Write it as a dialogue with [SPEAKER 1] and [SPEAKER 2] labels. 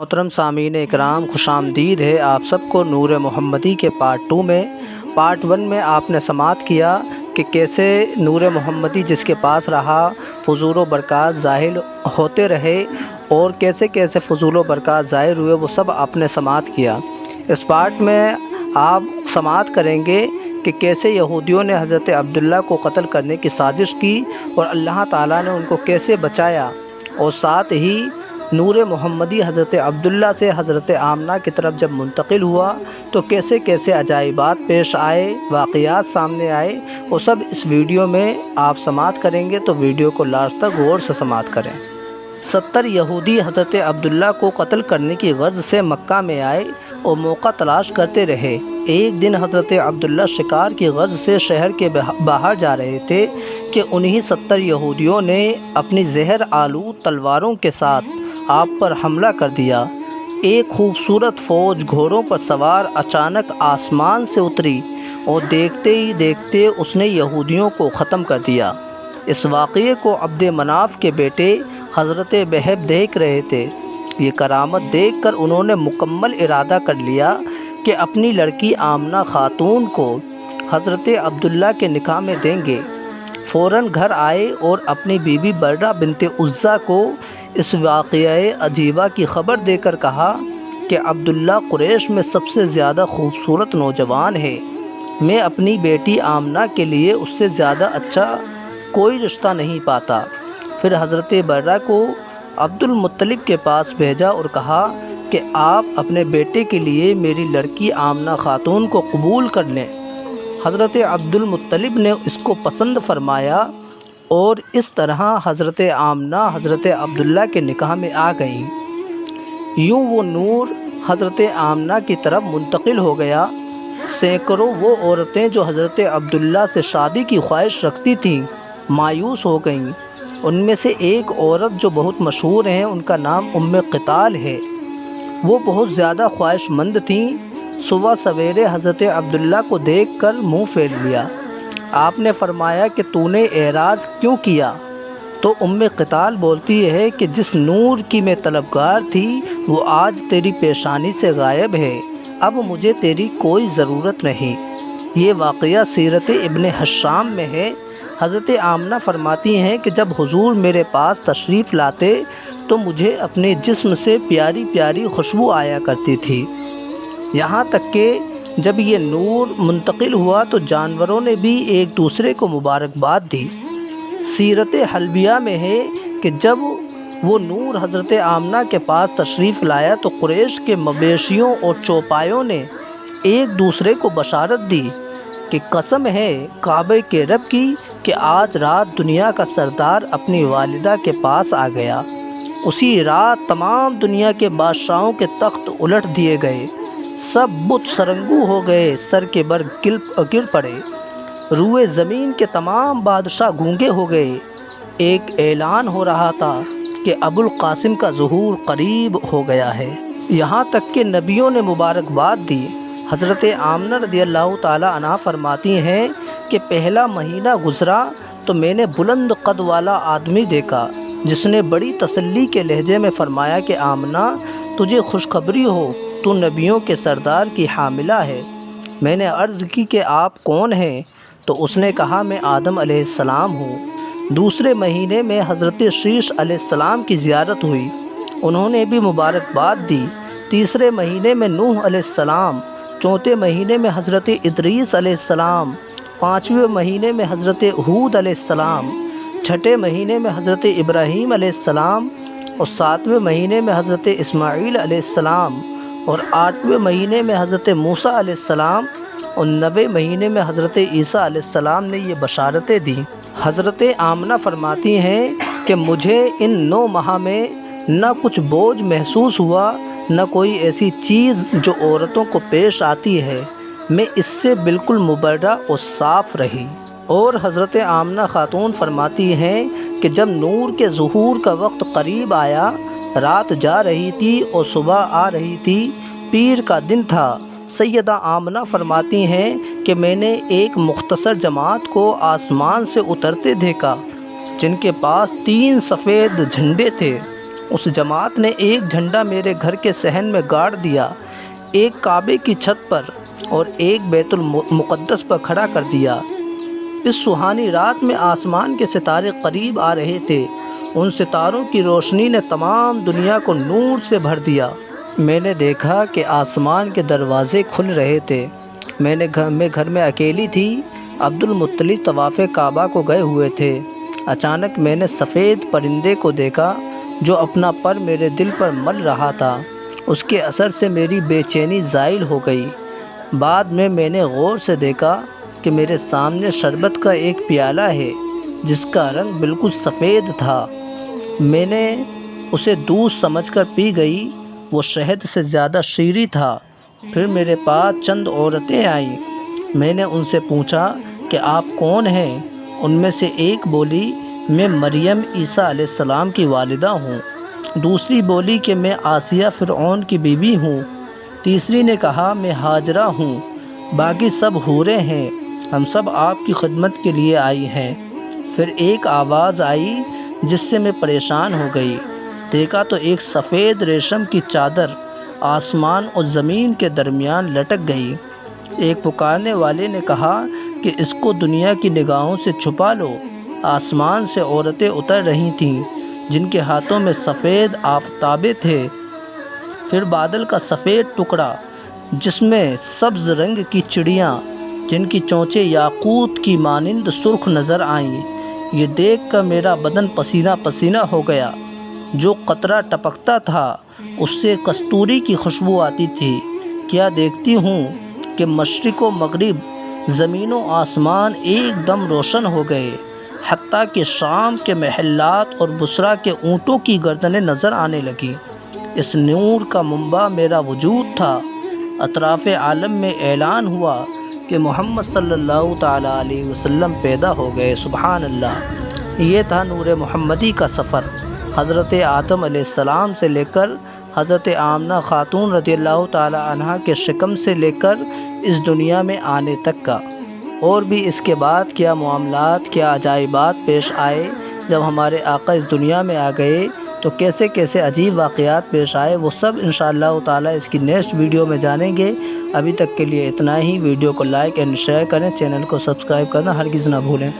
[SPEAKER 1] محترم سامعین اکرام، خوش آمدید ہے آپ سب کو نور محمدی کے پارٹ 2 میں۔ پارٹ 1 میں آپ نے سماعت کیا کہ کیسے نور محمدی جس کے پاس رہا فضول و برکات ظاہر ہوتے رہے اور کیسے کیسے فضول و برکات ظاہر ہوئے، وہ سب آپ نے سماعت کیا۔ اس پارٹ میں آپ سماعت کریں گے کہ کیسے یہودیوں نے حضرت عبداللہ کو قتل کرنے کی سازش کی اور اللہ تعالیٰ نے ان کو کیسے بچایا، اور ساتھ ہی نور محمدی حضرت عبداللہ سے حضرت آمنہ کی طرف جب منتقل ہوا تو کیسے کیسے عجائبات پیش آئے، واقعات سامنے آئے، وہ سب اس ویڈیو میں آپ سماعت کریں گے، تو ویڈیو کو لاسٹ تک غور سے سماعت کریں۔ 70 یہودی حضرت عبداللہ کو قتل کرنے کی غرض سے مکہ میں آئے اور موقع تلاش کرتے رہے۔ ایک دن حضرت عبداللہ شکار کی غرض سے شہر کے باہر جا رہے تھے کہ انہی 70 یہودیوں نے اپنی زہر آلود تلواروں کے ساتھ آپ پر حملہ کر دیا۔ ایک خوبصورت فوج گھوڑوں پر سوار اچانک آسمان سے اتری اور دیکھتے ہی دیکھتے اس نے یہودیوں کو ختم کر دیا۔ اس واقعے کو عبد مناف کے بیٹے حضرت بہب دیکھ رہے تھے۔ یہ کرامت دیکھ کر انہوں نے مکمل ارادہ کر لیا کہ اپنی لڑکی آمنہ خاتون کو حضرت عبداللہ کے نکاح میں دیں گے۔ فوراً گھر آئے اور اپنی بیوی برہ بنت عزہ کو اس واقعہ عجیبہ کی خبر دے کر کہا کہ عبداللہ قریش میں سب سے زیادہ خوبصورت نوجوان ہے، میں اپنی بیٹی آمنہ کے لیے اس سے زیادہ اچھا کوئی رشتہ نہیں پاتا۔ پھر حضرت برہ کو عبد المطلب کے پاس بھیجا اور کہا کہ آپ اپنے بیٹے کے لیے میری لڑکی آمنہ خاتون کو قبول کر لیں۔ حضرت عبد المطلب نے اس کو پسند فرمایا اور اس طرح حضرت آمنہ حضرت عبداللہ کے نکاح میں آ گئیں۔ یوں وہ نور حضرت آمنہ کی طرف منتقل ہو گیا۔ سینکڑوں وہ عورتیں جو حضرت عبداللہ سے شادی کی خواہش رکھتی تھیں مایوس ہو گئیں۔ ان میں سے ایک عورت جو بہت مشہور ہیں، ان کا نام قتال ہے، وہ بہت زیادہ خواہش مند تھیں۔ صبح سویرے حضرت عبداللہ کو دیکھ کر منہ پھیر لیا۔ آپ نے فرمایا کہ تو نے اعراض کیوں کیا؟ تو قتال بولتی ہے کہ جس نور کی میں طلبگار تھی وہ آج تیری پیشانی سے غائب ہے، اب مجھے تیری کوئی ضرورت نہیں۔ یہ واقعہ سیرت ابن حشام میں ہے۔ حضرت آمنہ فرماتی ہیں کہ جب حضور میرے پاس تشریف لاتے تو مجھے اپنے جسم سے پیاری پیاری خوشبو آیا کرتی تھی، یہاں تک کہ جب یہ نور منتقل ہوا تو جانوروں نے بھی ایک دوسرے کو مبارکباد دی۔ سیرت حلبیہ میں ہے کہ جب وہ نور حضرت آمنہ کے پاس تشریف لایا تو قریش کے مویشیوں اور چوپایوں نے ایک دوسرے کو بشارت دی کہ قسم ہے کعبہ کے رب کی کہ آج رات دنیا کا سردار اپنی والدہ کے پاس آ گیا۔ اسی رات تمام دنیا کے بادشاہوں کے تخت الٹ دیے گئے، سب بت سرنگو ہو گئے، سر کے بر گر پڑے، روئے زمین کے تمام بادشاہ گونگے ہو گئے۔ ایک اعلان ہو رہا تھا کہ ابو القاسم کا ظہور قریب ہو گیا ہے، یہاں تک کہ نبیوں نے مبارکباد دی۔ حضرت آمنہ رضی اللہ تعالیٰ عنہ فرماتی ہیں کہ پہلا مہینہ گزرا تو میں نے بلند قد والا آدمی دیکھا جس نے بڑی تسلی کے لہجے میں فرمایا کہ آمنہ تجھے خوشخبری ہو، تو نبیوں کے سردار کی حاملہ ہے۔ میں نے عرض کی کہ آپ کون ہیں؟ تو اس نے کہا میں آدم علیہ السلام ہوں۔ دوسرے مہینے میں حضرت شیش علیہ السلام کی زیارت ہوئی، انہوں نے بھی مبارکباد دی۔ تیسرے مہینے میں نوح علیہ السلام، چوتھے مہینے میں حضرت ادریس علیہ السلام، پانچویں مہینے میں حضرت ہود علیہ السلام، چھٹے مہینے میں حضرت ابراہیم علیہ السلام، اور ساتویں مہینے میں حضرت اسماعیل علیہ السلام، اور آٹھویں مہینے میں حضرت موسیٰ علیہ السلام، اور 9ویں مہینے میں حضرت عیسیٰ علیہ السلام نے یہ بشارتیں دیں۔ حضرت آمنہ فرماتی ہیں کہ مجھے ان 9 ماہ میں نہ کچھ بوجھ محسوس ہوا، نہ کوئی ایسی چیز جو عورتوں کو پیش آتی ہے، میں اس سے بالکل مبرہ اور صاف رہی۔ اور حضرت آمنہ خاتون فرماتی ہیں کہ جب نور کے ظہور کا وقت قریب آیا، رات جا رہی تھی اور صبح آ رہی تھی، پیر کا دن تھا۔ سیدہ آمنہ فرماتی ہیں کہ میں نے ایک مختصر جماعت کو آسمان سے اترتے دیکھا جن کے پاس 3 سفید جھنڈے تھے، اس جماعت نے ایک جھنڈا میرے گھر کے صحن میں گاڑ دیا، ایک کعبے کی چھت پر اور ایک بیت المقدس پر کھڑا کر دیا۔ اس سہانی رات میں آسمان کے ستارے قریب آ رہے تھے، ان ستاروں کی روشنی نے تمام دنیا کو نور سے بھر دیا۔ میں نے دیکھا کہ آسمان کے دروازے کھل رہے تھے۔ میں گھر میں اکیلی تھی۔ عبد المطلب طواف کعبہ کو گئے ہوئے تھے۔ اچانک میں نے سفید پرندے کو دیکھا جو اپنا پر میرے دل پر مل رہا تھا۔ اس کے اثر سے میری بے چینی زائل ہو گئی۔ بعد میں نے غور سے دیکھا کہ میرے سامنے شربت کا ایک پیالہ ہے جس کا رنگ بالکل سفید تھا۔ میں نے اسے دودھ سمجھ کر پی گئی، وہ شہد سے زیادہ شیریں تھا۔ پھر میرے پاس چند عورتیں آئیں۔ میں نے ان سے پوچھا کہ آپ کون ہیں؟ ان میں سے ایک بولی، میں مریم عیسیٰ علیہ السلام کی والدہ ہوں۔ دوسری بولی کہ میں آسیہ فرعون کی بیوی ہوں۔ تیسری نے کہا میں ہاجرہ ہوں۔ باقی سب حوریں ہیں، ہم سب آپ کی خدمت کے لیے آئی ہیں۔ پھر ایک آواز آئی جس سے میں پریشان ہو گئی۔ دیکھا تو ایک سفید ریشم کی چادر آسمان اور زمین کے درمیان لٹک گئی۔ ایک پکارنے والے نے کہا کہ اس کو دنیا کی نگاہوں سے چھپا لو۔ آسمان سے عورتیں اتر رہی تھیں جن کے ہاتھوں میں سفید آفتابیں تھے۔ پھر بادل کا سفید ٹکڑا جس میں سبز رنگ کی چڑیاں جن کی چونچیں یاقوت کی مانند سرخ نظر آئیں۔ یہ دیکھ کر میرا بدن پسینہ پسینہ ہو گیا۔ جو قطرہ ٹپکتا تھا اس سے کستوری کی خوشبو آتی تھی۔ کیا دیکھتی ہوں کہ مشرق و مغرب، زمین و آسمان ایک دم روشن ہو گئے، حتیٰ کہ شام کے محلات اور بصرہ کے اونٹوں کی گردنیں نظر آنے لگیں۔ اس نور کا منبع میرا وجود تھا۔ اطراف عالم میں اعلان ہوا کہ محمد صلی اللہ تعالیٰ علیہ وسلم پیدا ہو گئے۔ سبحان اللہ۔ یہ تھا نور محمدی کا سفر، حضرت آدم علیہ السلام سے لے کر حضرت آمنہ خاتون رضی اللہ تعالیٰ عنہا کے شکم سے لے کر اس دنیا میں آنے تک کا۔ اور بھی اس کے بعد کیا معاملات، کیا عجائبات پیش آئے جب ہمارے آقا اس دنیا میں آ گئے، تو کیسے کیسے عجیب واقعات پیش آئے، وہ سب انشاءاللہ تعالیٰ اس کی نیکسٹ ویڈیو میں جانیں گے۔ ابھی تک کے لیے اتنا ہی۔ ویڈیو کو لائک اینڈ شیئر کریں، چینل کو سبسکرائب کرنا ہرگز نہ بھولیں۔